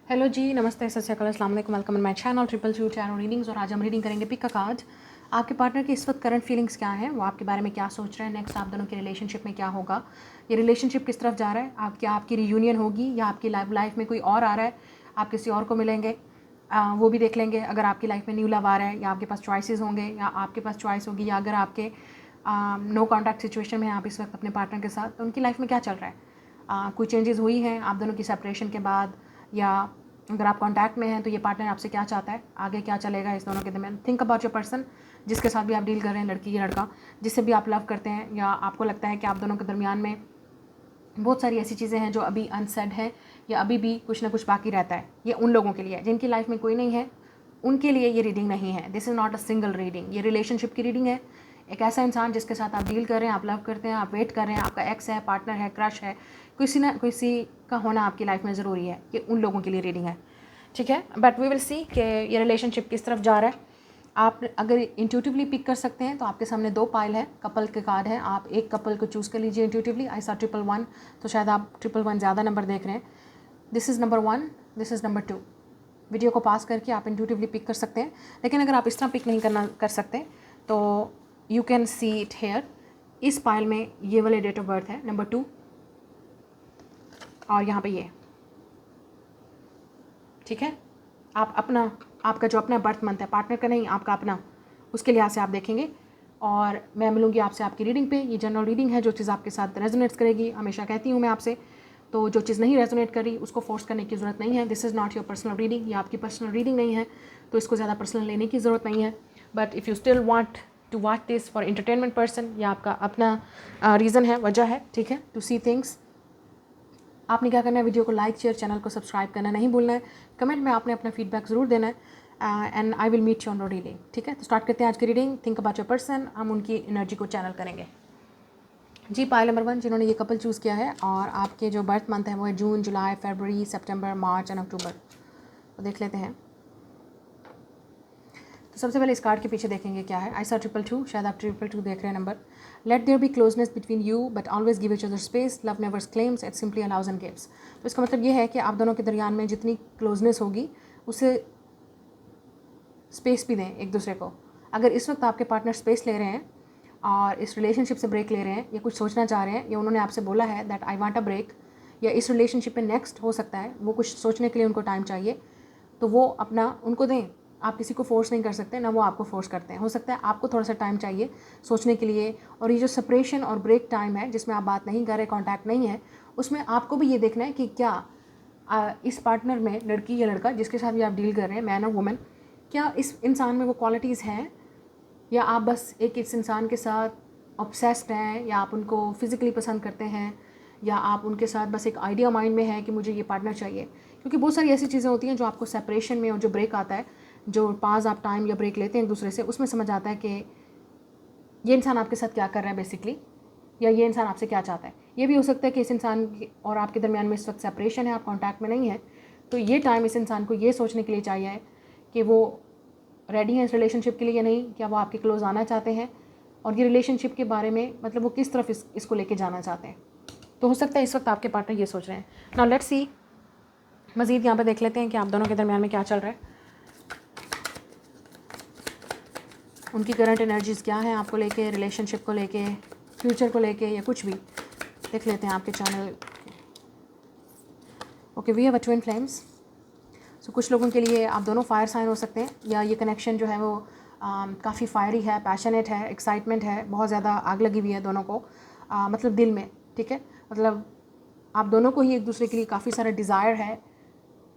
Hello जी, नमस्ते, सत श्री अकाल, अस्सलाम वालेकुम, welcome my channel triple tarot readings. और आज हम रीडिंग करेंगे पिक का कार्ड। आपके पार्टनर की इस वक्त करंट फीलिंग्स क्या हैं, वो आपके बारे में क्या सोच रहे हैं, नेक्स्ट आप दोनों के रिलेशनशिप में क्या होगा, ये रिलेशनशिप किस तरफ जा रहा है, क्या आपकी रियूनियन होगी या आपकी लाइफ में कोई और आ रहा है, आप किसी और को मिलेंगे, वो भी देख लेंगे। अगर आपकी लाइफ में न्यू लव आ रहा है या आपके पास चॉइसेस होंगे या आपके पास चॉइस होगी, या अगर आपके नो कॉन्टैक्ट सिचुएशन में हैं आप इस वक्त अपने पार्टनर के साथ, तो उनकी लाइफ में क्या चल रहा है, कोई चेंजेस हुई हैं आप दोनों की सेपरेशन के बाद, या अगर आप कांटेक्ट में हैं तो ये पार्टनर आपसे क्या चाहता है, आगे क्या चलेगा इस दोनों के दरमियान। थिंक अबाउट योर पर्सन, जिसके साथ भी आप डील कर रहे हैं, लड़की या लड़का, जिससे भी आप लव करते हैं, या आपको लगता है कि आप दोनों के दरमियान में बहुत सारी ऐसी चीज़ें हैं जो अभी अनसेड है या अभी भी कुछ ना कुछ बाकी रहता है। ये उन लोगों के लिए है जिनकी लाइफ में कोई नहीं है, उनके लिए ये रीडिंग नहीं है। This is not a single reading, ये रिलेशनशिप की रीडिंग है। एक ऐसा इंसान जिसके साथ आप डील कर रहे हैं, आप लव करते हैं, आप वेट कर रहे हैं, आपका एक्स है, पार्टनर है, क्रश है, किसी का होना आपकी लाइफ में ज़रूरी है। ये उन लोगों के लिए रीडिंग है, ठीक है। बट वी विल सी कि ये रिलेशनशिप किस तरफ जा रहा है। आप अगर इंट्यूटिवली पिक कर सकते हैं तो आपके सामने 2 पाइल है, कपल के कार्ड हैं। आप एक कपल को चूज़ कर लीजिए इंट्यूटिवली। आई सा 111, तो शायद आप 111 ज़्यादा नंबर देख रहे हैं। This is number 1, this is number 2। Video को पास करके आप इंट्यूटिवली पिक कर सकते हैं, लेकिन अगर आप इस तरह पिक नहीं कर सकते तो you can see it here. इस पाइल में ये वाले डेट ऑफ बर्थ है, नंबर 2, और यहाँ पे ये, ठीक है। आप अपना, आपका जो अपना बर्थ मंथ है, पार्टनर का नहीं, आपका अपना, उसके लिहाज से आप देखेंगे। और मैं मिलूंगी आपसे आपकी रीडिंग पे। ये जनरल रीडिंग है, जो चीज़ आपके साथ रेजोनेट्स करेगी, हमेशा कहती हूँ मैं आपसे। तो जो चीज़ नहीं रेजोनेट करी उसको फोर्स करने की ज़रूरत नहीं है। This is not your personal reading, ये आपकी पर्सनल रीडिंग नहीं है, तो इसको ज़्यादा पर्सनल लेने की ज़रूरत नहीं है। But if you still want to watch this for entertainment person, या आपका अपना रीज़न है, वजह है, ठीक है, टू सी थिंग्स, आपने क्या करना है, वीडियो को लाइक, शेयर, चैनल को सब्सक्राइब करना नहीं भूलना है। कमेंट में आपने अपना फीडबैक ज़रूर देना है, and I will meet you on reading, ठीक है। तो स्टार्ट करते हैं आज की reading. Think about your person, हम उनकी एनर्जी को चैनल करेंगे जी। पाइल नंबर 1, जिन्होंने ये कपल चूज़ किया है, और आपके जो बर्थ मंथ है वो है जून, जुलाई, फरवरी, सितंबर, मार्च एंड अक्टूबर। तो देख लेते हैं। तो सबसे पहले इस कार्ड के पीछे देखेंगे क्या है। आई सा 222, शायद आप 222 देख रहे हैं नंबर। Let there be closeness between you but always give each other space, love never claims, it simply allows and gives. तो इसका मतलब ये है कि आप दोनों के दरमियान में जितनी क्लोजनेस होगी उससे स्पेस भी दें एक दूसरे को। अगर इस वक्त आपके पार्टनर स्पेस ले रहे हैं और इस रिलेशनशिप से ब्रेक ले रहे हैं, या कुछ सोचना चाह रहे हैं, या उन्होंने आपसे बोला है that I want a break, या इस रिलेशनशिप में नेक्स्ट हो सकता है वो कुछ सोचने के लिए उनको टाइम चाहिए, तो वो अपना उनको दें। आप किसी को फोर्स नहीं कर सकते, ना वो आपको फोर्स करते हैं। हो सकता है आपको थोड़ा सा टाइम चाहिए सोचने के लिए। और ये जो सेपरेशन और ब्रेक टाइम है जिसमें आप बात नहीं कर रहे, कॉन्टैक्ट नहीं है, उसमें आपको भी ये देखना है कि क्या इस पार्टनर में, लड़की या लड़का जिसके साथ भी आप डील कर रहे हैं, मैन और वुमेन, क्या इस इंसान में वो क्वालिटीज़ हैं, या आप बस एक इस इंसान के साथ ऑब्सेस्ड हैं, या आप उनको फिज़िकली पसंद करते हैं, या आप उनके साथ बस एक आइडिया माइंड में है कि मुझे ये पार्टनर चाहिए। क्योंकि बहुत सारी ऐसी चीज़ें होती हैं जो आपको सेपरेशन में, और जो ब्रेक आता है, जो पास आप टाइम या ब्रेक लेते हैं एक दूसरे से, उसमें समझ आता है कि ये इंसान आपके साथ क्या कर रहा है बेसिकली, या ये इंसान आपसे क्या चाहता है। ये भी हो सकता है कि इस इंसान और आपके दरमियान में इस वक्त सेपरेशन है, आप कॉन्टैक्ट में नहीं है, तो ये टाइम इस इंसान को ये सोचने के लिए चाहिए कि वो रेडी हैं इस रिलेशनशिप के लिए या नहीं, क्या वो आपके क्लोज आना चाहते हैं, और ये रिलेशनशिप के बारे में मतलब वो किस तरफ इसको लेके जाना चाहते हैं। तो हो सकता है इस वक्त आपके पार्टनर ये सोच रहे हैं। नाउ लेट्स सी, मज़ीद यहाँ पे देख लेते हैं कि आप दोनों के दरमियान में क्या चल रहा है, उनकी करंट एनर्जीज़ क्या हैं आपको लेके, रिलेशनशिप को लेके, फ्यूचर को लेके, या कुछ भी देख लेते हैं आपके चैनल। Okay, we have a twin flames. So कुछ लोगों के लिए आप दोनों फायर साइन हो सकते हैं, या ये कनेक्शन जो है वो काफ़ी फायरी है, पैशनेट है, एक्साइटमेंट है, बहुत ज़्यादा आग लगी हुई है दोनों को, मतलब दिल में, ठीक है। मतलब आप दोनों को ही एक दूसरे के लिए काफ़ी सारा डिज़ायर है,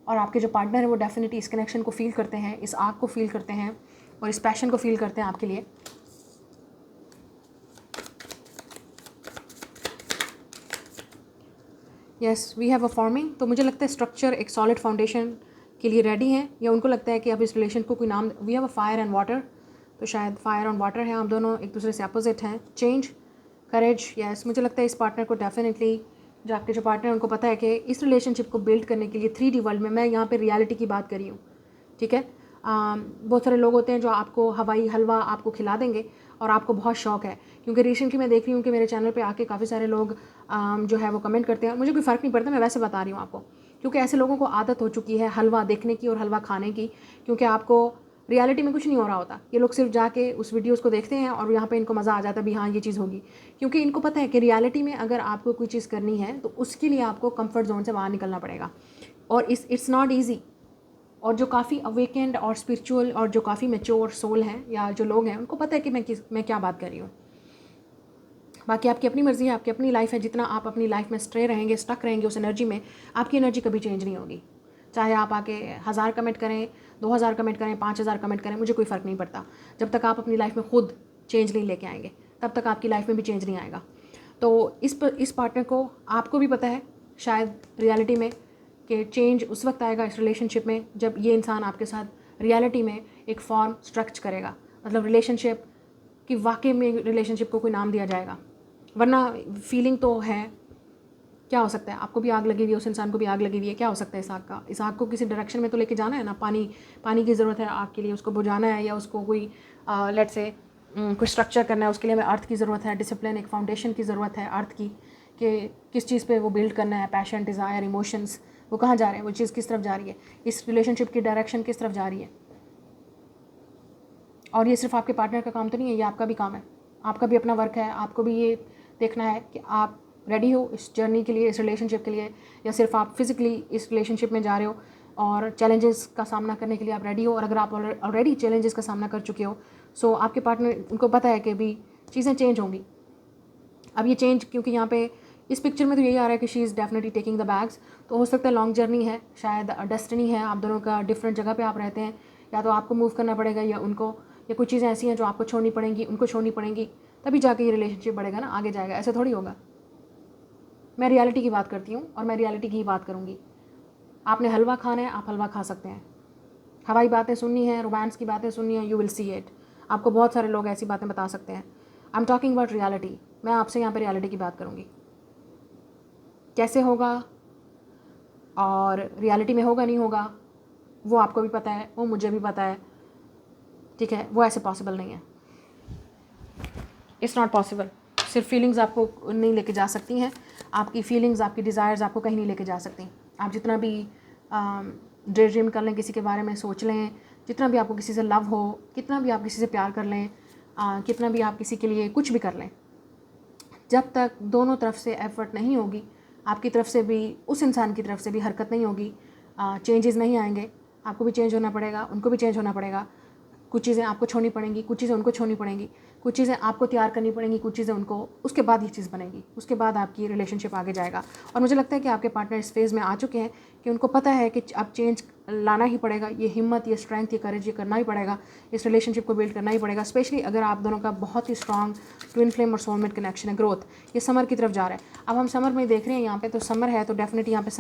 और आपके जो पार्टनर है वो डेफिनेटली इस कनेक्शन को फील करते हैं, इस आग को फील करते हैं, और इस पैशन को फील करते हैं आपके लिए। Yes, we have a forming. तो मुझे लगता है स्ट्रक्चर एक सॉलिड फाउंडेशन के लिए रेडी हैं, या उनको लगता है कि अब इस रिलेशन को कोई नाम। We have a fire and water, तो शायद फायर एंड वाटर हैं, आप दोनों एक दूसरे से अपोजिट हैं। चेंज, करेज, यस, मुझे लगता है इस पार्टनर को डेफिनेटली, जो आपके जो पार्टनर उनको पता है कि इस रिलेशनशिप को बिल्ड करने के लिए 3D वर्ल्ड में, मैं यहाँ पे रियलिटी की बात करी हूँ, ठीक है। बहुत सारे लोग होते हैं जो आपको हवाई हलवा आपको खिला देंगे, और आपको बहुत शौक है। क्योंकि रिसेंटली मैं देख रही हूँ कि मेरे चैनल पे आके काफ़ी सारे लोग जो है वो कमेंट करते हैं। मुझे कोई फ़र्क नहीं पड़ता, मैं वैसे बता रही हूँ आपको, क्योंकि ऐसे लोगों को आदत हो चुकी है हलवा देखने की और हलवा खाने की, क्योंकि आपको रियलिटी में कुछ नहीं हो रहा होता। ये लोग सिर्फ जाके उस वीडियोस को देखते हैं और यहाँ पे इनको मज़ा आ जाता है भी हाँ ये चीज़ होगी, क्योंकि इनको पता है कि रियलिटी में अगर आपको कोई चीज़ करनी है तो उसके लिए आपको कंफर्ट जोन से बाहर निकलना पड़ेगा, और इट्स नॉट ईजी। और जो काफ़ी अवेकेंड और स्पिरिचुअल और जो काफ़ी मैच्योर सोल हैं या जो लोग हैं, उनको पता है कि मैं क्या बात कर रही हूँ। बाकी आपकी अपनी मर्ज़ी है, आपकी अपनी लाइफ है। जितना आप अपनी लाइफ में स्ट्रे रहेंगे, स्टक रहेंगे उस एनर्जी में, आपकी एनर्जी कभी चेंज नहीं होगी। चाहे आप आके 1000 कमेंट करें, 2000 कमेंट करें, 5000 कमेंट करें, मुझे कोई फ़र्क नहीं पड़ता। जब तक आप अपनी लाइफ में खुद चेंज नहीं लेके आएंगे, तब तक आपकी लाइफ में भी चेंज नहीं आएगा। तो इस पार्टनर को, आपको भी पता है शायद रियलिटी में कि चेंज उस वक्त आएगा इस रिलेशनशिप में जब ये इंसान आपके साथ रियलिटी में एक फॉर्म स्ट्रक्चर करेगा। मतलब रिलेशनशिप कि वाकई में रिलेशनशिप को कोई नाम दिया जाएगा। वरना फीलिंग तो है, क्या हो सकता है, आपको भी आग लगी हुई है, उस इंसान को भी आग लगी हुई है, क्या हो सकता है इस आग का? इस आग को किसी डायरेक्शन में तो लेके जाना है ना। पानी की ज़रूरत है आग के लिए, उसको बुझाना है, या उसको कोई लेट से कोई स्ट्रक्चर करना है, उसके लिए हमें अर्थ की ज़रूरत है, डिसिप्लिन, एक फाउंडेशन की ज़रूरत है अर्थ की, कि किस चीज़ पे वो बिल्ड करना है, पैशन, डिज़ायर, इमोशंस, वो कहाँ जा रहे हैं, वो चीज़ किस तरफ जा रही है, इस रिलेशनशिप की डायरेक्शन किस तरफ जा रही है। और ये सिर्फ आपके पार्टनर का काम तो नहीं है, ये आपका भी काम है, आपका भी अपना वर्क है। आपको भी ये देखना है कि आप रेडी हो इस जर्नी के लिए, इस रिलेशनशिप के लिए, या सिर्फ आप फिज़िकली इस रिलेशनशिप में जा रहे हो और चैलेंजेस का सामना करने के लिए आप रेडी हो। और अगर आप ऑलरेडी चैलेंजेस का सामना कर चुके हो, सो आपके पार्टनर, उनको पता है कि भी चीज़ें चेंज होंगी। अब ये चेंज, क्योंकि यहाँ पे इस पिक्चर में तो यही आ रहा है कि she is definitely taking the bags, तो हो सकता है लॉन्ग जर्नी है, शायद डेस्टिनी है, आप दोनों का डिफरेंट जगह पे आप रहते हैं, या तो आपको मूव करना पड़ेगा या उनको, या कुछ चीज़ें ऐसी हैं जो आपको छोड़नी पड़ेंगी, उनको छोड़नी पड़ेंगी, तभी जाके ये रिलेशनशिप बढ़ेगा ना, आगे जाएगा। ऐसे थोड़ी होगा। मैं रियलिटी की बात करती हूँ और मैं रियलिटी की ही बात करूँगी। आपने हलवा खाना है, आप हलवा खा सकते हैं। हवाई बातें सुननी है, रोमांस की बातें सुननी है, यू विल सी इट। आपको बहुत सारे लोग ऐसी बातें बता सकते हैं। I am talking about reality. मैं आपसे यहाँ पर रियलिटी की बात करूँगी, कैसे होगा और रियलिटी में होगा नहीं होगा, वो आपको भी पता है, वो मुझे भी पता है, ठीक है। वो ऐसे पॉसिबल नहीं है, इट्स नॉट पॉसिबल। सिर्फ फीलिंग्स आपको नहीं लेके जा सकती हैं, आपकी फीलिंग्स, आपकी डिज़ायर्स आपको कहीं नहीं लेके जा सकती। आप जितना भी डे ड्रीम कर लें, किसी के बारे में सोच लें, जितना भी आपको किसी से लव हो, कितना भी आप किसी से प्यार कर लें, कितना भी आप किसी के लिए कुछ भी कर लें, जब तक दोनों तरफ से एफर्ट नहीं होगी, आपकी तरफ से भी, उस इंसान की तरफ से भी हरकत नहीं होगी, चेंजेस नहीं आएंगे। आपको भी चेंज होना पड़ेगा, उनको भी चेंज होना पड़ेगा। कुछ चीज़ें आपको छोड़नी पड़ेंगी, कुछ चीज़ें उनको छोड़नी पड़ेंगी, कुछ चीज़ें आपको तैयार करनी पड़ेंगी, कुछ चीज़ें उनको, उसके बाद ये चीज़ बनेगी, उसके बाद आपकी रिलेशनशिप आगे जाएगा। और मुझे लगता है कि आपके पार्टनर इस फेज़ में आ चुके हैं कि उनको पता है कि अब चेंज लाना ही पड़ेगा। ये हिम्मत, ये स्ट्रेंथ, ये करेज, ये करना ही पड़ेगा, इस रिलेशनशिप को बिल्ड करना ही पड़ेगा। स्पेशली अगर आप दोनों का बहुत ही स्ट्रॉन्ग ट्विन फ्लेम और सोलमेट कनेक्शन है, ग्रोथ, ये समर की तरफ जा रहा है। अब हम समर में देख रहे हैं, यहाँ पे तो समर है, तो डेफिनेटली यहाँ पे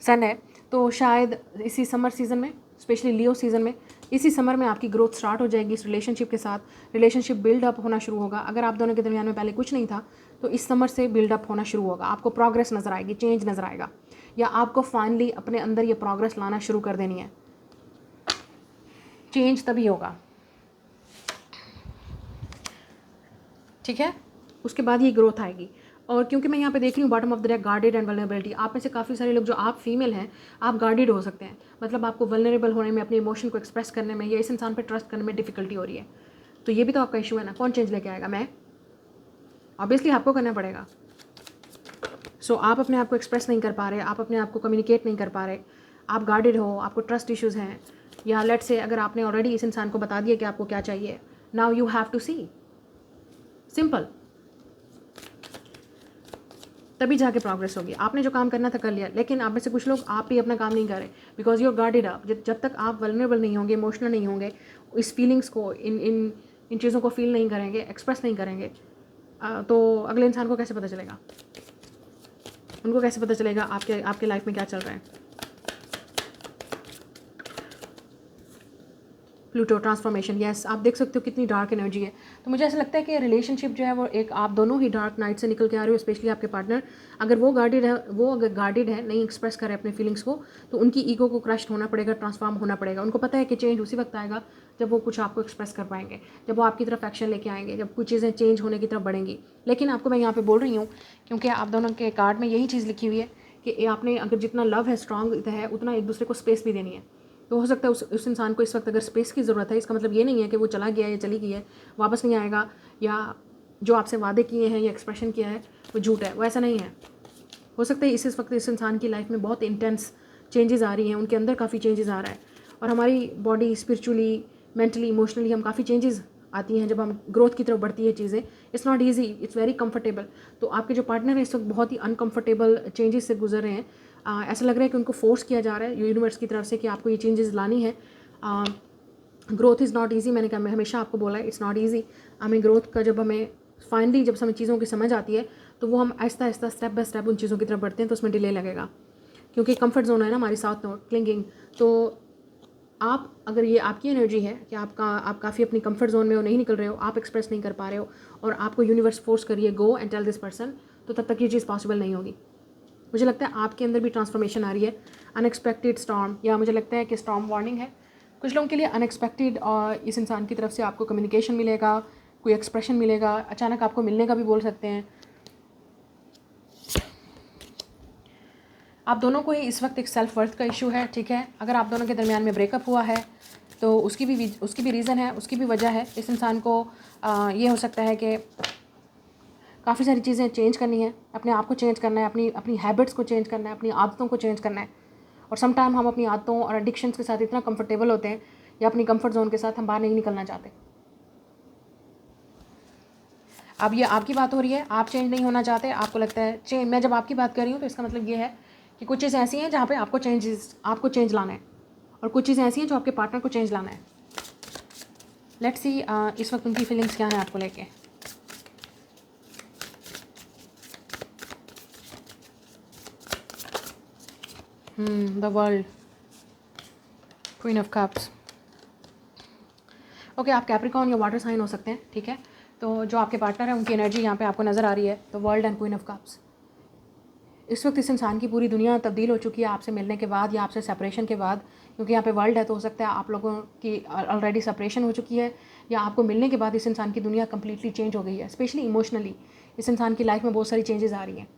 सन है, तो शायद इसी समर सीज़न में, स्पेशली लियो सीज़न में, इसी समर में आपकी ग्रोथ स्टार्ट हो जाएगी इस रिलेशनशिप के साथ। रिलेशनशिप बिल्डअप होना शुरू होगा। अगर आप दोनों के दरमियान में पहले कुछ नहीं था, तो इस समर से बिल्डअप होना शुरू होगा। आपको प्रोग्रेस नज़र आएगी, चेंज नज़र आएगा, या आपको फाइनली अपने अंदर ये प्रोग्रेस लाना शुरू कर देनी है। चेंज तभी होगा, ठीक है। उसके बाद ये ग्रोथ आएगी। और क्योंकि मैं यहाँ पे देख रही हूँ bottom of the deck, guarded and vulnerability. आप में से काफ़ी सारे लोग, जो आप फीमेल हैं, आप गार्डेड हो सकते हैं। मतलब आपको वल्नरेबल होने में, अपने इमोशन को एक्सप्रेस करने में, या इस इंसान पर ट्रस्ट करने में डिफिकल्टी हो रही है। तो ये भी तो आपका इशू है ना। कौन चेंज लेके आएगा? मैं, ऑब्वियसली आपको करना पड़ेगा। सो आप अपने आप को एक्सप्रेस नहीं कर पा रहे, आप अपने आप को कम्युनिकेट नहीं कर पा रहे, आप गार्डेड हो, आपको ट्रस्ट इश्यूज़ हैं, या लेट से अगर आपने ऑलरेडी इस इंसान को बता दिया कि आपको क्या चाहिए, now you have to see, simple. तभी जाके प्रोग्रेस होगी। आपने जो काम करना था कर लिया, लेकिन आप में से कुछ लोग, आप भी अपना काम नहीं कर रहे, because you are guarded up. जब तक आप वल्नरेबल नहीं होंगे, इमोशनल नहीं होंगे, इस फीलिंग्स को, इन चीज़ों को फील नहीं करेंगे, एक्सप्रेस नहीं करेंगे, तो अगले इंसान को कैसे पता चलेगा? उनको कैसे पता चलेगा आपके लाइफ में क्या चल रहा है? प्लूटो ट्रांसफॉर्मेशन, यस, आप देख सकते हो कितनी डार्क एनर्जी है। तो मुझे ऐसा लगता है कि रिलेशनशिप जो है वो एक, आप दोनों ही डार्क नाइट से निकल के आ रहे हो, स्पेशली आपके पार्टनर अगर वो गार्डेड है, नहीं एक्सप्रेस करे अपने फीलिंग्स को, तो उनकी ईगो को क्रश होना पड़ेगा, ट्रांसफॉर्म होना पड़ेगा। उनको पता है कि चेंज उसी वक्त आएगा जब वो कुछ आपको एक्सप्रेस कर पाएंगे, जब वो आपकी तरफ एक्शन लेके आएंगे, जब कुछ चीज़ें चेंज होने की तरफ बढ़ेंगी। लेकिन आपको मैं यहाँ पे बोल रही हूँ, क्योंकि आप दोनों के कार्ड में यही चीज़ लिखी हुई है कि आपने अगर जितना लव है, स्ट्रांग है, उतना एक दूसरे को स्पेस भी देनी है। तो हो सकता है उस इंसान को इस वक्त अगर स्पेस की ज़रूरत है, इसका मतलब ये नहीं है कि वो चला गया या चली गई है, वापस नहीं आएगा, या जो आपसे वादे किए हैं या एक्सप्रेशन किया है वो झूठ है, वो ऐसा नहीं है। हो सकता है इस वक्त इस इंसान की लाइफ में बहुत इंटेंस चेंजेस आ रही हैं, उनके अंदर काफ़ी चेंजेस आ रहा है, और हमारी बॉडी स्पिरिचुअली, मेंटली, इमोशनली हम काफ़ी चेंजेस आती हैं जब हम ग्रोथ की तरफ बढ़ती है चीज़ें। It's not easy, it's very comfortable. तो आपके जो पार्टनर है इस वक्त बहुत ही अनकंफर्टेबल चेंजेस से गुजर रहे हैं। ऐसा लग रहा है कि उनको फोर्स किया जा रहा है यूनिवर्स की तरफ से कि आपको ये चेंजेस लानी है। ग्रोथ इज़ नॉट ईजी, मैंने कहा, मैं हमेशा आपको बोला है इट्स नॉट ईजी। हमें ग्रोथ का जब हमें फाइनली जब हमें चीज़ों की समझ आती है तो वो हम Aahista Aahista step by step उन चीज़ों की तरफ बढ़ते हैं, तो उसमें डिले लगेगा, क्योंकि कंफर्ट जोन है ना हमारी साउथ नोट क्लिंगिंग। तो आप, अगर ये आपकी एनर्जी है कि आप काफ़ी अपनी कंफर्ट जोन में हो, नहीं निकल रहे हो, आप एक्सप्रेस नहीं कर पा रहे हो, और आपको यूनिवर्स फोर्स करिए go and tell this person, तो तब तक ये चीज़ पॉसिबल नहीं होगी। मुझे लगता है आपके अंदर भी ट्रांसफॉर्मेशन आ रही है, अनएक्सपेक्टेड स्टॉर्म, या मुझे लगता है कि स्टॉर्म वार्निंग है कुछ लोगों के लिए अनएक्सपेक्टेड, और इस इंसान की तरफ से आपको कम्युनिकेशन मिलेगा, कोई एक्सप्रेशन मिलेगा, अचानक आपको मिलने का भी बोल सकते हैं। आप दोनों को ही इस वक्त एक सेल्फ वर्थ का इशू है, ठीक है। अगर आप दोनों के दरमियान में ब्रेकअप हुआ है तो उसकी भी रीज़न है, उसकी भी वजह है। इस इंसान को ये हो सकता है कि काफ़ी सारी चीज़ें चेंज करनी है, अपने आप को चेंज करना है, अपनी हैबिट्स को चेंज करना है, अपनी आदतों को चेंज करना है। और सम टाइम हम अपनी आदतों और एडिक्शंस के साथ इतना कंफर्टेबल होते हैं, या अपनी कंफर्ट जोन के साथ हम बाहर नहीं निकलना चाहते। अब ये आपकी बात हो रही है, आप चेंज नहीं होना चाहते, आपको लगता है चेंज। मैं जब आपकी बात कर रही हूँ तो इसका मतलब ये है कि कुछ चीज़ें ऐसी हैं जहाँ पे आपको चेंज लाना है, और कुछ चीज़ें ऐसी हैं जो आपके पार्टनर को चेंज लाना है। लेट्स सी इस वक्त उनकी फीलिंग्स क्या हैं आपको लेके। The world, queen of cups. Okay, आप कैप्रिकॉर्न या वाटर साइन हो सकते हैं, ठीक है। तो जो आपके पार्टनर है उनकी एनर्जी यहाँ पे आपको नज़र आ रही है, तो world and queen of cups. इस वक्त इस इंसान की पूरी दुनिया तब्दील हो चुकी है आपसे मिलने के बाद या आपसे सेपरेशन के बाद, क्योंकि यहाँ पे वर्ल्ड है, तो हो सकता है आप लोगों की ऑलरेडी सेपरेशन हो चुकी है, या आपको मिलने के बाद इस इंसान की दुनिया कम्प्लीटली चेंज हो गई है। स्पेशली इमोशनली इस इंसान की लाइफ में बहुत सारी चेंजेस आ रही हैं।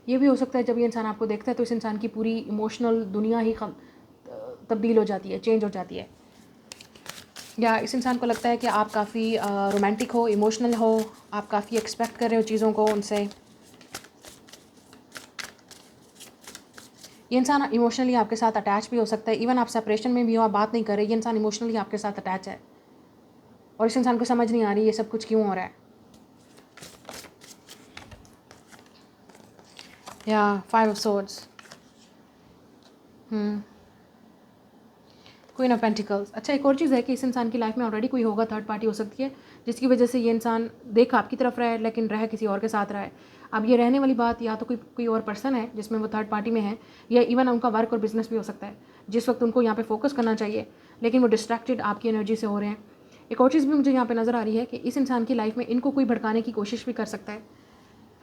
ये भी हो सकता है जब ये इंसान आपको देखता है तो इस इंसान की पूरी इमोशनल दुनिया ही तब्दील हो जाती है, चेंज हो जाती है। या इस इंसान को लगता है कि आप काफ़ी रोमांटिक हो, इमोशनल हो, आप काफ़ी एक्सपेक्ट कर रहे हो चीज़ों को उनसे। ये इंसान इमोशनली आपके साथ अटैच भी हो सकता है, इवन आप सेपरेशन में भी हो, आप बात नहीं कर रहे, ये इंसान इमोशनली आपके साथ अटैच है, और इस इंसान को समझ नहीं आ रही ये सब कुछ क्यों हो रहा है। या 5 of swords, queen of pentacles. अच्छा, एक और चीज़ है कि इस इंसान की लाइफ में ऑलरेडी कोई होगा, थर्ड पार्टी हो सकती है, जिसकी वजह से ये इंसान देख आपकी तरफ रहा है लेकिन रह किसी और के साथ रहा है। अब ये रहने वाली बात या तो कोई और पर्सन है जिसमें वो थर्ड पार्टी में है, या इवन उनका वर्क और बिजनेस भी हो सकता है जिस वक्त उनको यहाँ पे फोकस करना चाहिए, लेकिन वो डिस्ट्रैक्टेड आपकी एनर्जी से हो रहे हैं। एक और चीज़ भी मुझे यहाँ पे नज़र आ रही है कि इस इंसान की लाइफ में इनको कोई भड़काने की कोशिश भी कर सकता है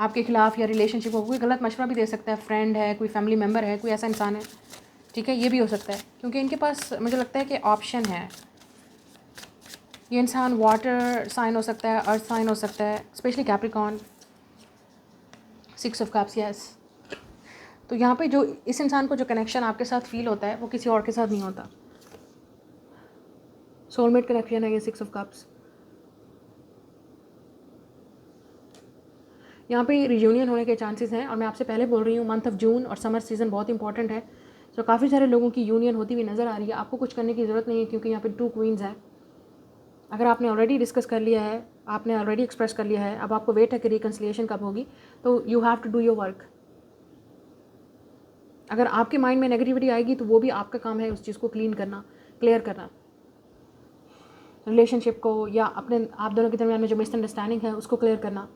आपके खिलाफ, या रिलेशनशिप को कोई गलत मशवरा भी दे सकता है। फ्रेंड है, कोई फैमिली मेम्बर है, कोई ऐसा इंसान है, ठीक है, ये भी हो सकता है, क्योंकि इनके पास मुझे लगता है कि ऑप्शन है। ये इंसान वाटर साइन हो सकता है, अर्थ साइन हो सकता है, specially Capricorn, 6 of cups, yes. तो यहाँ पे जो इस इंसान को जो कनेक्शन आपके साथ फील होता है वो किसी और के साथ नहीं होता। सोलमेट कनेक्शन है ये 6 ऑफ कप्स। यहाँ पे रियूनियन होने के चांसेस हैं, और मैं आपसे पहले बोल रही हूँ मंथ ऑफ जून और समर सीज़न बहुत इंपॉर्टेंट है। तो काफ़ी सारे लोगों की यूनियन होती हुई नज़र आ रही है। आपको कुछ करने की ज़रूरत नहीं है, क्योंकि यहाँ पे 2 क्वींस है। अगर आपने ऑलरेडी डिस्कस कर लिया है, आपने ऑलरेडी एक्सप्रेस कर लिया है, अब आपको वेट है कि रिकन्सिलिएशन कब होगी, तो you have to do your work. अगर आपके माइंड में नेगेटिविटी आएगी तो वो भी आपका काम है उस चीज़ को क्लियर करना, रिलेशनशिप को, या अपने आप दोनों के दरमियान में जो मिसअंडरस्टैंडिंग है उसको क्लियर करना।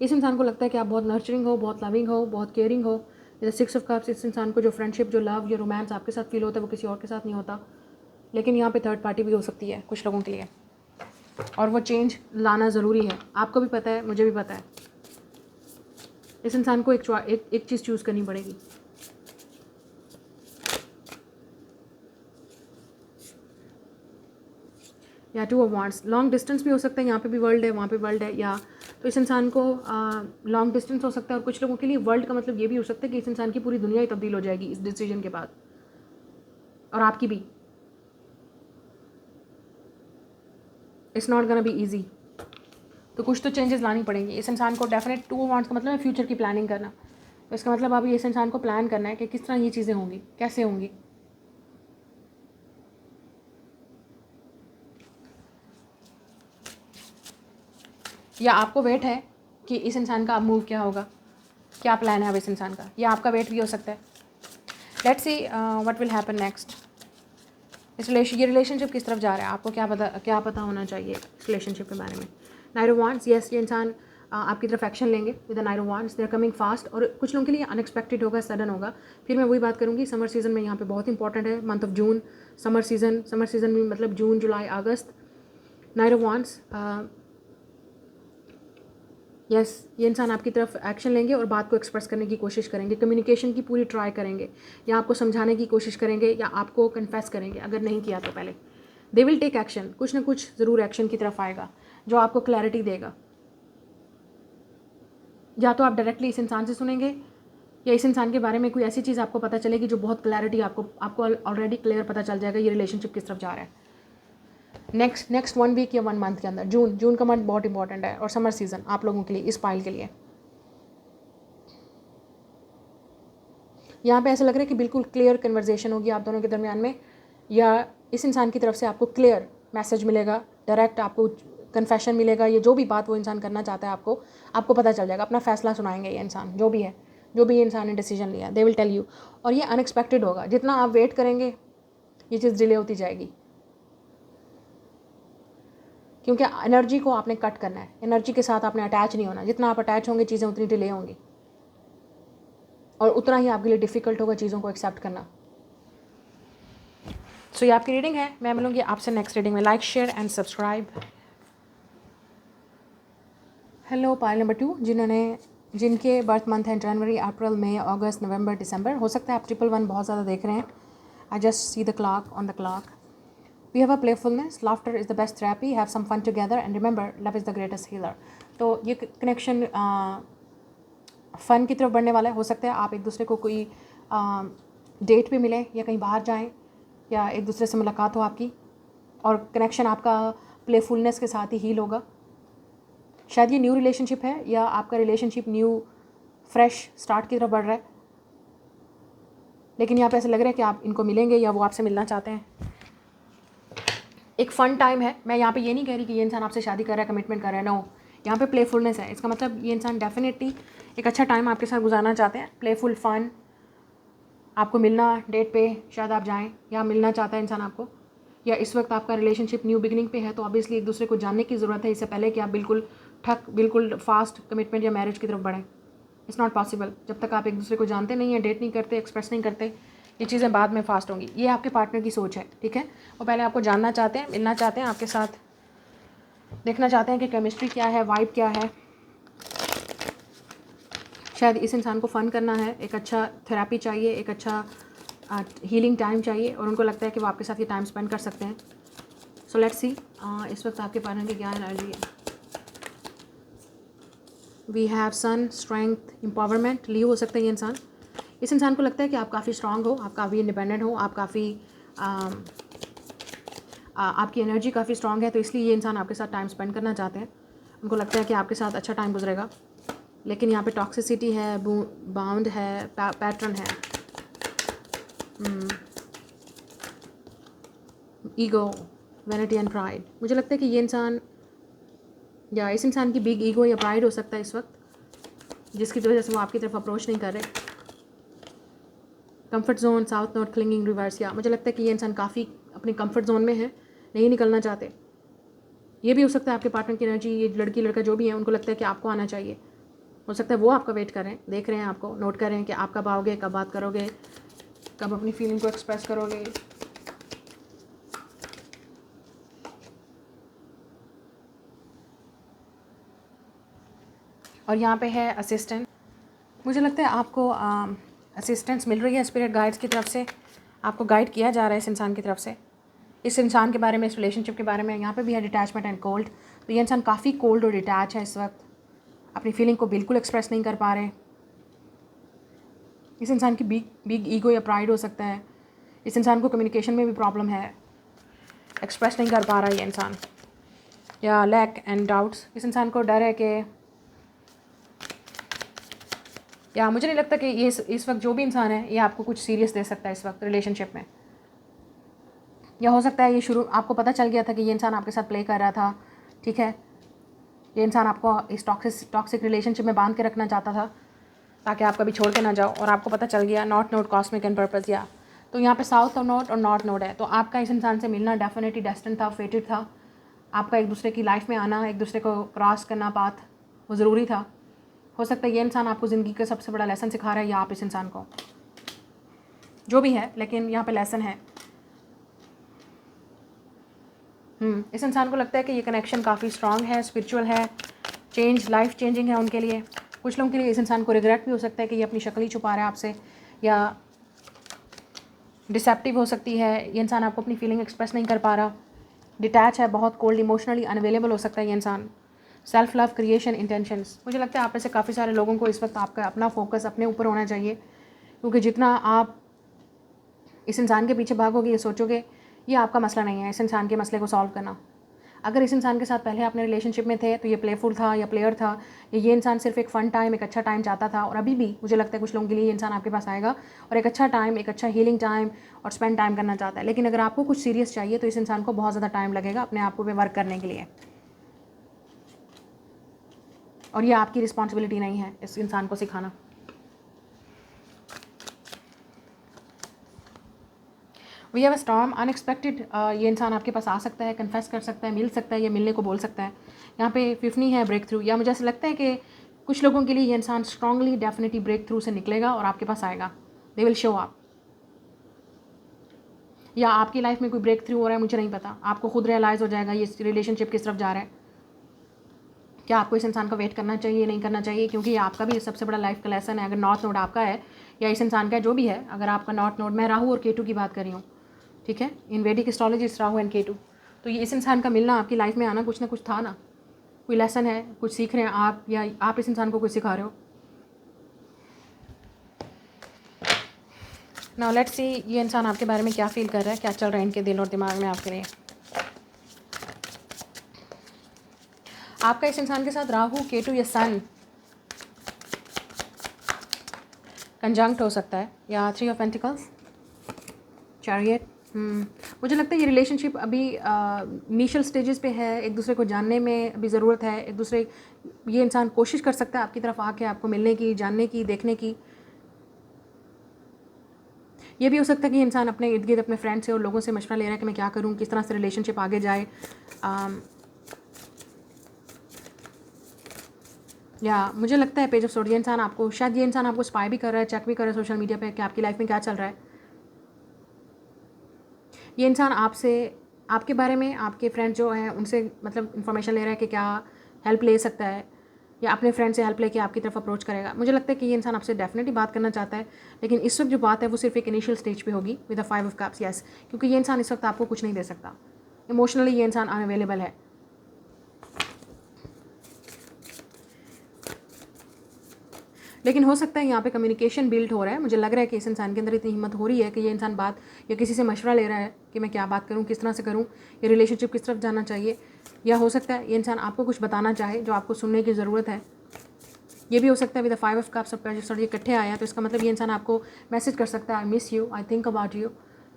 इस इंसान को लगता है कि आप बहुत नर्चरिंग हो, बहुत लविंग हो, बहुत केयरिंग हो, जैसे 6 ऑफ कप्स, इस इंसान को जो फ्रेंडशिप, जो लव, जो रोमांस आपके साथ फील होता है वो किसी और के साथ नहीं होता, लेकिन यहाँ पे थर्ड पार्टी भी हो सकती है कुछ लोगों के लिए, और वो चेंज लाना ज़रूरी है। आपको भी पता है, मुझे भी पता है। इस इंसान को एक चीज़ चूज़ करनी पड़ेगी। या 2 ऑफ वांड्स, लॉन्ग डिस्टेंस भी हो सकता है, यहाँ पे भी वर्ल्ड है, वहाँ पे वर्ल्ड है, या तो इस इंसान को लॉन्ग डिस्टेंस हो सकता है, और कुछ लोगों के लिए वर्ल्ड का मतलब ये भी हो सकता है कि इस इंसान की पूरी दुनिया ही तब्दील हो जाएगी इस डिसीजन के बाद, और आपकी भी। It's not gonna be easy, तो कुछ तो चेंजेस लानी पड़ेंगी इस इंसान को। डेफिनेट 2 ऑफ वांड्स का मतलब है फ्यूचर की प्लानिंग करना, तो इसका मतलब अभी इस इंसान को प्लान करना है कि किस तरह ये चीज़ें होंगी, कैसे होंगी। या आपको वेट है कि इस इंसान का अब मूव क्या होगा, क्या प्लान है अब इस इंसान का, या आपका वेट भी हो सकता है। Let's see what will happen next. ये रिलेशनशिप किस तरफ जा रहा है, आपको क्या पता होना चाहिए इस रिलेशनशिप के बारे में। नाइट ऑफ वांड्स, यस, ये इंसान आपकी तरफ एक्शन लेंगे with the knight of wands. They are coming fast, और कुछ लोगों के लिए अनएक्सपेक्टेड होगा, सडन होगा। फिर मैं वही बात करूँगी, समर सीजन में यहाँ पे बहुत इंपॉर्टेंट है month of June. Summer season में मतलब जून, जुलाई, अगस्त। नाइट ऑफ वांड्स, यस, ये इंसान आपकी तरफ एक्शन लेंगे और बात को एक्सप्रेस करने की कोशिश करेंगे, कम्युनिकेशन की पूरी ट्राई करेंगे, या आपको समझाने की कोशिश करेंगे, या आपको कन्फेस करेंगे अगर नहीं किया तो पहले। दे विल टेक एक्शन, कुछ ना कुछ ज़रूर एक्शन की तरफ आएगा जो आपको क्लैरिटी देगा। या तो आप डायरेक्टली इस इंसान से सुनेंगे, या इस इंसान के बारे में कोई ऐसी चीज़ आपको पता चलेगी जो बहुत क्लैरिटी आपको ऑलरेडी क्लियर पता चल जाएगा ये रिलेशनशिप किस तरफ जा रहा है। नेक्स्ट 1 वीक या 1 मंथ के अंदर, जून का मंथ बहुत इंपॉर्टेंट है, और समर सीजन आप लोगों के लिए, इस पाइल के लिए। यहाँ पे ऐसा लग रहा है कि बिल्कुल क्लियर कन्वर्जेशन होगी आप दोनों के दरमियान में, या इस इंसान की तरफ से आपको क्लियर मैसेज मिलेगा, डायरेक्ट आपको कन्फेशन मिलेगा, ये जो भी बात वो इंसान करना चाहता है आपको पता चल जाएगा। अपना फैसला सुनाएंगे ये इंसान, जो भी ये इंसान ने डिसीजन लिया, दे विल टेल यू, और ये अनएक्सपेक्टेड होगा। जितना आप वेट करेंगे ये चीज़ डिले होती जाएगी, क्योंकि एनर्जी को आपने कट करना है, एनर्जी के साथ आपने अटैच नहीं होना। जितना आप अटैच होंगे चीज़ें उतनी डिले होंगी, और उतना ही आपके लिए डिफ़िकल्ट होगा चीज़ों को एक्सेप्ट करना। सो ये आपकी रीडिंग है, मैं मिलूंगी आपसे नेक्स्ट रीडिंग में। Like, share and subscribe. Hello pile number 2, जिनके बर्थ मंथ हैं जनवरी, अप्रैल, मई, अगस्त, नवंबर, दिसंबर। हो सकता है आप 111 बहुत ज़्यादा देख रहे हैं। I just see the clock on the clock. We have a playfulness, laughter is the best therapy, have some fun together, and remember, love is the greatest healer. तो ये कनेक्शन फ़न की तरफ बढ़ने वाला है। हो सकता है आप एक दूसरे को कोई डेट पे मिलें, या कहीं बाहर जाएं, या एक दूसरे से मुलाकात हो आपकी, और कनेक्शन आपका प्लेफुलनेस के साथ ही हील होगा। शायद ये न्यू रिलेशनशिप है, या आपका रिलेशनशिप न्यू फ्रेश स्टार्ट की तरफ बढ़ रहा है, लेकिन यहाँ पे ऐसा लग रहा है कि आप इनको मिलेंगे, या वो आपसे मिलना चाहते हैं। एक फ़न टाइम है। मैं यहाँ पे ये नहीं कह रही कि ये इंसान आपसे शादी कर रहा है, कमिटमेंट कर रहा है, नो। यहाँ पे प्लेफुलनेस है। इसका मतलब ये इंसान डेफिनेटली एक अच्छा टाइम आपके साथ गुजारना चाहते हैं, प्लेफुल फ़न। आपको मिलना, डेट पे शायद आप जाएं, या मिलना चाहता है इंसान आपको, या इस वक्त आपका रिलेशनशिप न्यू बिगिनिंग पे है, तो ऑब्वियसली एक दूसरे को जानने की ज़रूरत है इससे पहले कि आप बिल्कुल फास्ट कमिटमेंट या मैरिज की तरफ बढ़ें। इट्स नॉट पॉसिबल जब तक आप एक दूसरे को जानते नहीं हैं, डेट नहीं करते, एक्सप्रेस नहीं करते। ये चीज़ें बाद में फास्ट होंगी। ये आपके पार्टनर की सोच है, ठीक है। वो पहले आपको जानना चाहते हैं, मिलना चाहते हैं आपके साथ, देखना चाहते हैं कि केमिस्ट्री क्या है, वाइब क्या है। शायद इस इंसान को फ़न करना है, एक अच्छा थेरेपी चाहिए, एक अच्छा हीलिंग टाइम चाहिए, और उनको लगता है कि वो आपके साथ ये टाइम स्पेंड कर सकते हैं। सो लेट्स सी इस वक्त आपके पार्टनर की क्या एनर्जी है। We have sun, strength, empowerment. ली हो सकता है ये इंसान। इस इंसान को लगता है कि आप काफ़ी स्ट्रांग हो, आप काफ़ी इंडिपेंडेंट हो, आप काफ़ी आपकी एनर्जी काफ़ी स्ट्रांग है, तो इसलिए ये इंसान आपके साथ टाइम स्पेंड करना चाहते हैं। उनको लगता है कि आपके साथ अच्छा टाइम गुजरेगा, लेकिन यहाँ पे टॉक्सिसिटी है, बाउंड है, पैटर्न है, ईगो, वैनिटी एंड प्राइड। मुझे लगता है कि ये इंसान, या इस इंसान की बिग ईगो या प्राइड हो सकता है इस वक्त, जिसकी वजह से वो आपकी तरफ अप्रोच नहीं कर रहे। Comfort zone, south north, clinging, reverse. या मुझे लगता है कि ये इंसान काफ़ी अपने कंफर्ट जोन में है, नहीं निकलना चाहते। ये भी हो सकता है आपके पार्टनर की एनर्जी, ये लड़की लड़का जो भी है, उनको लगता है कि आपको आना चाहिए, हो सकता है वो आपका वेट कर रहे हैं, देख रहे हैं आपको, नोट कर रहे हैं कि आप कब आओगे, कब बात करोगे, कब अपनी फीलिंग को एक्सप्रेस करोगे। और यहाँ पे है असिस्टेंट। मुझे लगता है आपको असिस्टेंस मिल रही है स्पिरिट गाइड्स की तरफ से, आपको गाइड किया जा रहा है इस इंसान की तरफ से, इस इंसान के बारे में, इस रिलेशनशिप के बारे में। यहाँ पे भी है डिटैचमेंट एंड कोल्ड। तो ये इंसान काफ़ी कोल्ड और डिटैच है इस वक्त, अपनी फीलिंग को बिल्कुल एक्सप्रेस नहीं कर पा रहे। इस इंसान की बिग ईगो या प्राइड हो सकता है। इस इंसान को कम्युनिकेशन में भी प्रॉब्लम है, एक्सप्रेस नहीं कर पा रहा ये इंसान, या लैक एंड डाउट्स। इस इंसान को डर है कि, या मुझे नहीं लगता कि ये इस वक्त जो भी इंसान है ये आपको कुछ सीरियस दे सकता है इस वक्त रिलेशनशिप में। या हो सकता है ये शुरू आपको पता चल गया था कि ये इंसान आपके साथ प्ले कर रहा था, ठीक है। ये इंसान आपको इस टॉक्सिक रिलेशनशिप में बांध के रखना चाहता था ताकि आप कभी छोड़ के ना जाओ, और आपको पता चल गया। Not note cosmic and purpose, या तो यहाँ पे साउथ और नॉट और नॉट नोट है। तो आपका इस इंसान से मिलना डेफिनेटली डेस्टिन्ड था, फेटेड था। आपका एक दूसरे की लाइफ में आना, एक दूसरे को क्रॉस करना पाथ, वो ज़रूरी था। हो सकता है ये इंसान आपको ज़िंदगी का सबसे बड़ा लेसन सिखा रहा है, या आप इस इंसान को, जो भी है, लेकिन यहाँ पे लेसन है। इस इंसान को लगता है कि ये कनेक्शन काफ़ी स्ट्रांग है, स्पिरिचुअल है, चेंज, लाइफ चेंजिंग है उनके लिए। कुछ लोगों के लिए इस इंसान को रिग्रेट भी हो सकता है कि ये अपनी शक्ल ही छुपा रहा है आपसे, या डिसेप्टिव हो सकती है। ये इंसान आपको अपनी फीलिंग एक्सप्रेस नहीं कर पा रहा, डिटैच है, बहुत कोल्ड, इमोशनली अनअवेलेबल हो सकता है ये इंसान। Self love, creation, intentions. मुझे लगता है आप में से काफ़ी सारे लोगों को इस वक्त आपका अपना फोकस अपने ऊपर होना चाहिए, क्योंकि जितना आप इस इंसान के पीछे भागोगे, ये सोचोगे, ये आपका मसला नहीं है इस इंसान के मसले को सॉल्व करना। अगर इस इंसान के साथ पहले अपने रिलेशनशिप में थे तो ये प्लेफुल था या प्लेयर था, या ये इंसान सिर्फ एक फ़न टाइम, एक अच्छा टाइम चाहता था। और अभी भी मुझे लगता है कुछ लोगों के लिए ये इंसान आपके पास आएगा और एक अच्छा टाइम, एक अच्छा हीलिंग टाइम और स्पेंड टाइम करना चाहता है। लेकिन अगर आपको कुछ सीरियस चाहिए तो इस इंसान को बहुत ज़्यादा टाइम लगेगा अपने आप पे वर्क करने के लिए, और ये आपकी रिस्पॉन्सिबिलिटी नहीं है इस इंसान को सिखाना। We have a storm, unexpected. ये इंसान आपके पास आ सकता है, कन्फेस कर सकता है, मिल सकता है, या मिलने को बोल सकता है। यहाँ पे 50 है ब्रेक थ्रू, या मुझे ऐसा लगता है कि कुछ लोगों के लिए ये इंसान स्ट्रांगली डेफिनेटली ब्रेक थ्रू से निकलेगा और आपके पास आएगा। They will show up. या आपकी लाइफ में कोई ब्रेक थ्रू हो रहा है, मुझे नहीं पता, आपको खुद रियलाइज़ हो जाएगा ये रिलेशनशिप किस तरफ जा रहा है। क्या आपको इस इंसान का वेट करना चाहिए, नहीं करना चाहिए, क्योंकि ये आपका भी सबसे बड़ा लाइफ का लेसन है। अगर नॉर्थ नोड आपका है या इस इंसान का जो भी है, अगर आपका नॉर्थ नोड, मैं राहु और केतु की बात कर रही हूँ, ठीक है, इन वैदिक एस्ट्रोलॉजी इस राहु एंड केतु। तो ये इस इंसान का मिलना, आपकी लाइफ में आना, कुछ ना कुछ था ना, कोई लेसन है, कुछ सीख रहे हैं आप, या आप इस इंसान को कुछ सिखा रहे हो। नाउ लेट्स सी ये इंसान आपके बारे में क्या फील कर रहा है, क्या चल रहा है इनके दिल और दिमाग में आपके लिए। आपका इस इंसान के साथ राहु, केतु या सन कंजंक्ट हो सकता है, या 3 ऑफ पेंटिकल्स, चैरियट। मुझे लगता है ये रिलेशनशिप अभी इनिशियल स्टेजेस पे है, एक दूसरे को जानने में अभी ज़रूरत है एक दूसरे। ये इंसान कोशिश कर सकता है आपकी तरफ आके आपको मिलने की, जानने की, देखने की। ये भी हो सकता है कि इंसान अपने इर्द गिर्द अपने फ्रेंड से और लोगों से मशवरा ले रहा है कि मैं क्या करूँ, किस तरह से रिलेशनशिप आगे जाए। या मुझे लगता है पेज ऑफ सोर्ड, ये इंसान आपको, शायद ये इंसान आपको स्पाई भी कर रहा है, चेक भी कर रहा है सोशल मीडिया पे कि आपकी लाइफ में क्या चल रहा है। ये इंसान आपसे, आपके बारे में, आपके फ्रेंड जो हैं उनसे मतलब इन्फॉर्मेशन ले रहा है कि क्या हेल्प ले सकता है, या अपने फ्रेंड से हेल्प लेके आपकी तरफ अप्रोच करेगा। मुझे लगता है कि ये इंसान आपसे डेफिनेटली बात करना चाहता है, लेकिन इस वक्त जो बात है वो सिर्फ एक इनिशियल स्टेज पे होगी with the 5 of cups. Yes, क्योंकि ये इंसान इस वक्त आपको कुछ नहीं दे सकता, इमोशनली ये इंसान अनअवेलेबल है। लेकिन हो सकता है यहाँ पे कम्युनिकेशन बिल्ड हो रहा है। मुझे लग रहा है कि इस इंसान के अंदर इतनी हिम्मत हो रही है कि ये इंसान बात, या किसी से मशवरा ले रहा है कि मैं क्या बात करूँ, किस तरह से करूँ, ये रिलेशनशिप किस तरफ जाना चाहिए। या हो सकता है ये इंसान आपको कुछ बताना चाहे जो आपको सुनने की ज़रूरत है। ये भी हो सकता है विद द 5 ऑफ कप्स सब ये इकट्ठे आया है, तो इसका मतलब ये इंसान आपको मैसेज कर सकता है, I miss you, I think about you.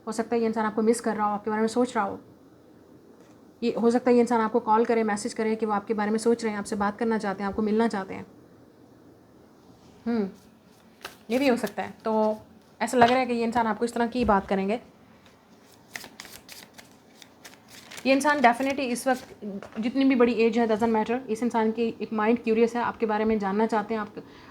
हो सकता है ये इंसान आपको मिस कर रहा हो, आपके बारे में सोच रहा हो। ये हो सकता है ये इंसान आपको कॉल करे, मैसेज करे कि वो आपके बारे में सोच रहे हैं, आपसे बात करना चाहते हैं, आपको मिलना चाहते हैं। ये भी हो सकता है। तो ऐसा लग रहा है कि ये इंसान आपको इस तरह की बात करेंगे। ये इंसान डेफिनेटली इस वक्त जितनी भी बड़ी एज है डजंट मैटर, इस इंसान की एक माइंड क्यूरियस है, आपके बारे में जानना चाहते हैं,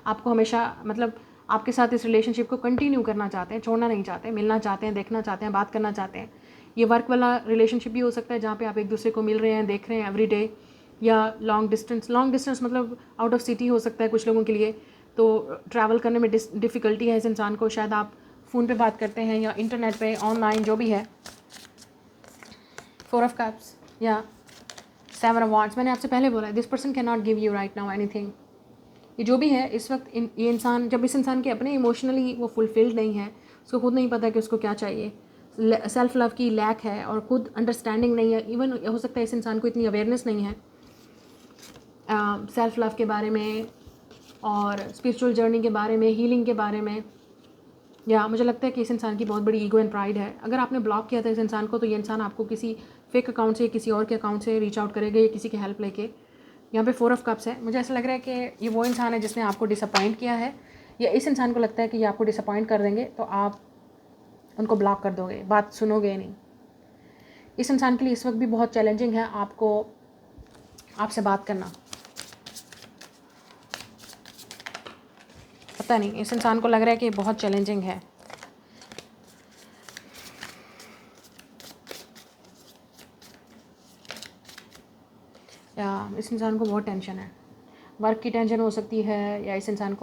आपको हमेशा मतलब आपके साथ इस रिलेशनशिप को कंटिन्यू करना चाहते हैं, छोड़ना नहीं चाहते, मिलना चाहते हैं, देखना चाहते हैं, बात करना चाहते हैं। ये वर्क वाला रिलेशनशिप भी हो सकता है जहाँ पे आप एक दूसरे को मिल रहे हैं, देख रहे हैं एवरी डे, या लॉन्ग डिस्टेंस मतलब आउट ऑफ सिटी हो सकता है कुछ लोगों के लिए, तो ट्रैवल करने में डिफ़िकल्टी है इस इंसान को, शायद आप फ़ोन पे बात करते हैं या इंटरनेट पे ऑनलाइन जो भी है। 4 ऑफ कप्स या 7 ऑफ वांड्स, मैंने आपसे पहले बोला this person can not give you right now anything. ये जो भी है इस वक्त ये इंसान, जब इस इंसान के अपने इमोशनली वो फुलफिल्ड नहीं है, उसको खुद नहीं पता कि उसको क्या चाहिए, सेल्फ लव की लैक है और खुद अंडरस्टैंडिंग नहीं है, इवन हो सकता है इस इंसान को इतनी अवेयरनेस नहीं है सेल्फ लव के बारे में और स्पिरिचुअल जर्नी के बारे में, हीलिंग के बारे में। या मुझे लगता है कि इस इंसान की बहुत बड़ी ईगो एंड प्राइड है। अगर आपने ब्लॉक किया था इस इंसान को, तो ये इंसान आपको किसी फेक अकाउंट से, किसी और के अकाउंट से रीच आउट करेगा या किसी की हेल्प लेके। यहाँ पे 4 ऑफ कप्स है, मुझे ऐसा लग रहा है कि ये वो इंसान है जिसने आपको डिसअपॉइंट किया है, या इस इंसान को लगता है कि ये आपको डिसअपॉइंट कर देंगे तो आप उनको ब्लॉक कर दोगे, बात सुनोगे नहीं। इस इंसान के लिए इस वक्त भी बहुत चैलेंजिंग है आपसे बात करना। पता नहीं, इस इंसान को लग रहा है कि बहुत चैलेंजिंग है। या इस इंसान को बहुत टेंशन है, वर्क की टेंशन हो सकती है, या इस इंसान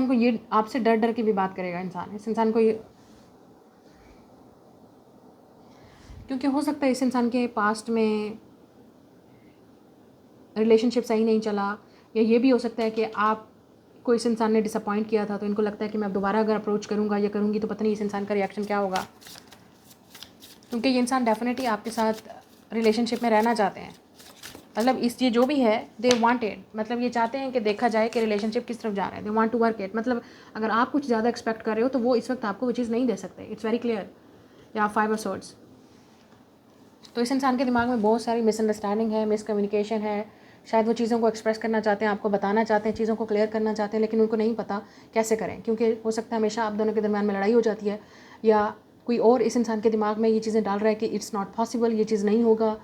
को ये आपसे डर डर के भी बात करेगा इंसान। इस इंसान को ये, क्योंकि हो सकता है इस इंसान के पास्ट में रिलेशनशिप सही नहीं चला, या ये भी हो सकता है कि आपको इस इंसान ने डिसअपॉइंट किया था, तो इनको लगता है कि मैं अब दोबारा अगर अप्रोच करूँगा या करूँगी तो पता नहीं इस इंसान का रिएक्शन क्या होगा। क्योंकि ये इंसान डेफिनेटली आपके साथ रिलेशनशिप में रहना चाहते हैं, मतलब ये जो भी है दे वांट इट, मतलब ये चाहते हैं कि देखा जाए कि रिलेशनशिप किस तरफ जा रहा है, they want to work it. मतलब अगर आप कुछ ज़्यादा एक्सपेक्ट कर रहे हो तो वो इस वक्त आपको वो चीज़ नहीं दे सकते, इट्स वेरी क्लियर। या 5 ऑफ सोर्ड्स, तो इस इंसान के दिमाग में बहुत सारी मिसअंडरस्टैंडिंग है, मिसकम्युनिकेशन है, शायद वो चीज़ों को एक्सप्रेस करना चाहते हैं, आपको बताना चाहते हैं, चीज़ों को क्लियर करना चाहते हैं, लेकिन उनको नहीं पता कैसे करें, क्योंकि हो सकता है हमेशा आप दोनों के दरमियान में लड़ाई हो जाती है, या कोई और इस इंसान के दिमाग में ये चीज़ें डाल रहा है कि इट्स नॉट पॉसिबल, ये चीज़ नहीं होगा।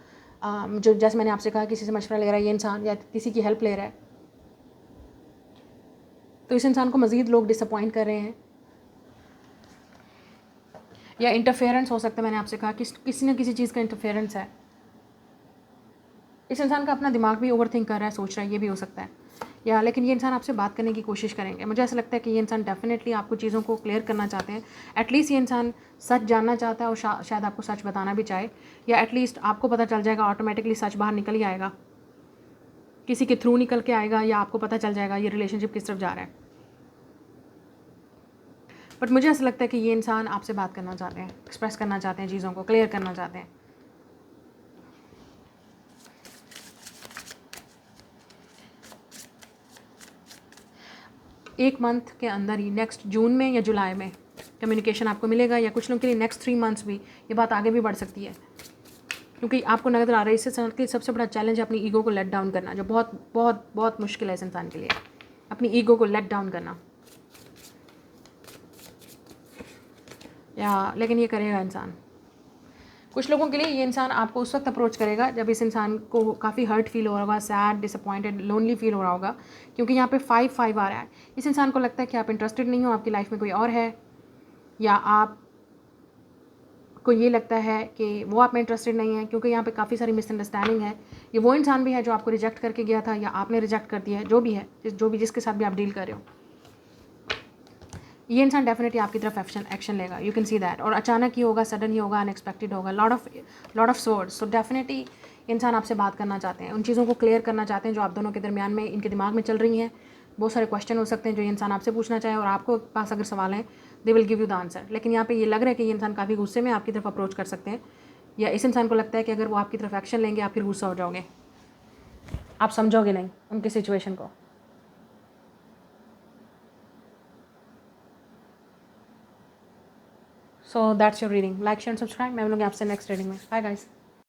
जो जैसे मैंने आपसे कहा, किसी से मशवरा ले रहा है ये इंसान, या किसी की हेल्प ले रहा है, तो इस इंसान को मज़ीद लोग डिसअपॉइंट कर रहे हैं, या इंटरफेरेंस हो सकता है। मैंने आपसे कहा कि किसी न किसी चीज़ का इंटरफेरेंस है। इस इंसान का अपना दिमाग भी ओवरथिंक कर रहा है, सोच रहा है, ये भी हो सकता है। या लेकिन ये इंसान आपसे बात करने की कोशिश करेंगे। मुझे ऐसा लगता है कि ये इंसान डेफिनेटली आपको चीज़ों को क्लियर करना चाहते हैं। एटलीस्ट ये इंसान सच जानना चाहता है और शायद आपको सच बताना भी चाहे, या एटलीस्ट आपको पता चल जाएगा, ऑटोमेटिकली सच बाहर निकल ही आएगा, किसी के थ्रू निकल के आएगा, या आपको पता चल जाएगा ये रिलेशनशिप किस तरफ जा रहा है। बट मुझे ऐसा लगता है कि ये इंसान आपसे बात करना चाहते हैं, एक्सप्रेस करना चाहते हैं, चीज़ों को क्लियर करना चाहते हैं। एक मंथ के अंदर ही, नेक्स्ट जून में या जुलाई में कम्युनिकेशन आपको मिलेगा, या कुछ लोगों के लिए नेक्स्ट 3 मंथ्स भी, ये बात आगे भी बढ़ सकती है। क्योंकि आपको नजर आ रहा है इससे इंसान के सबसे बड़ा चैलेंज है अपनी ईगो को लेट डाउन करना, जो बहुत बहुत बहुत मुश्किल है इस इंसान के लिए, अपनी ईगो को लेट डाउन करना। या लेकिन ये करेगा इंसान। कुछ लोगों के लिए ये इंसान आपको उस वक्त अप्रोच करेगा जब इस इंसान को काफ़ी हर्ट फील हो रहा होगा, सैड, डिसअपॉइंटेड, लोनली फील हो रहा होगा, क्योंकि यहाँ पे 5-5 आ रहा है। इस इंसान को लगता है कि आप इंटरेस्टेड नहीं हो, आपकी लाइफ में कोई और है, या आप को ये लगता है कि वो आप में इंटरेस्टेड नहीं है, क्योंकि यहाँ पे काफ़ी सारी मिसअंडरस्टैंडिंग है। ये वो इंसान भी है जो आपको रिजेक्ट करके गया था, या आपने रिजेक्ट कर दिया है, जो भी है, जिसके साथ भी आप डील कर रहे हो। ये इंसान डेफिनेटली आपकी तरफ एक्शन लेगा, यू कैन सी दैट। और अचानक ही होगा, सडन ही होगा, अनएक्सपेक्टेड होगा, lot of source. So definitely इंसान आपसे बात करना चाहते हैं, उन चीज़ों को क्लियर करना चाहते हैं जो आप दोनों के दरमियान में इनके दिमाग में चल रही हैं। बहुत सारे क्वेश्चन हो सकते हैं जो ये इंसान आपसे पूछना चाहे, और आपको पास अगर सवाल हैं they will give you the answer. लेकिन यहाँ पे ये लग रहा है कि ये इंसान काफ़ी गुस्से में आपकी तरफ अप्रोच कर सकते हैं, या इस इंसान को लगता है कि अगर वो आपकी तरफ एक्शन लेंगे आप फिर गुस्सा हो जाओगे, आप समझोगे नहीं उनकी सिचुएशन को। So that's your reading. Like share subscribe. मैं मिलूंगी आपसे नेक्स्ट रीडिंग में। Bye guys.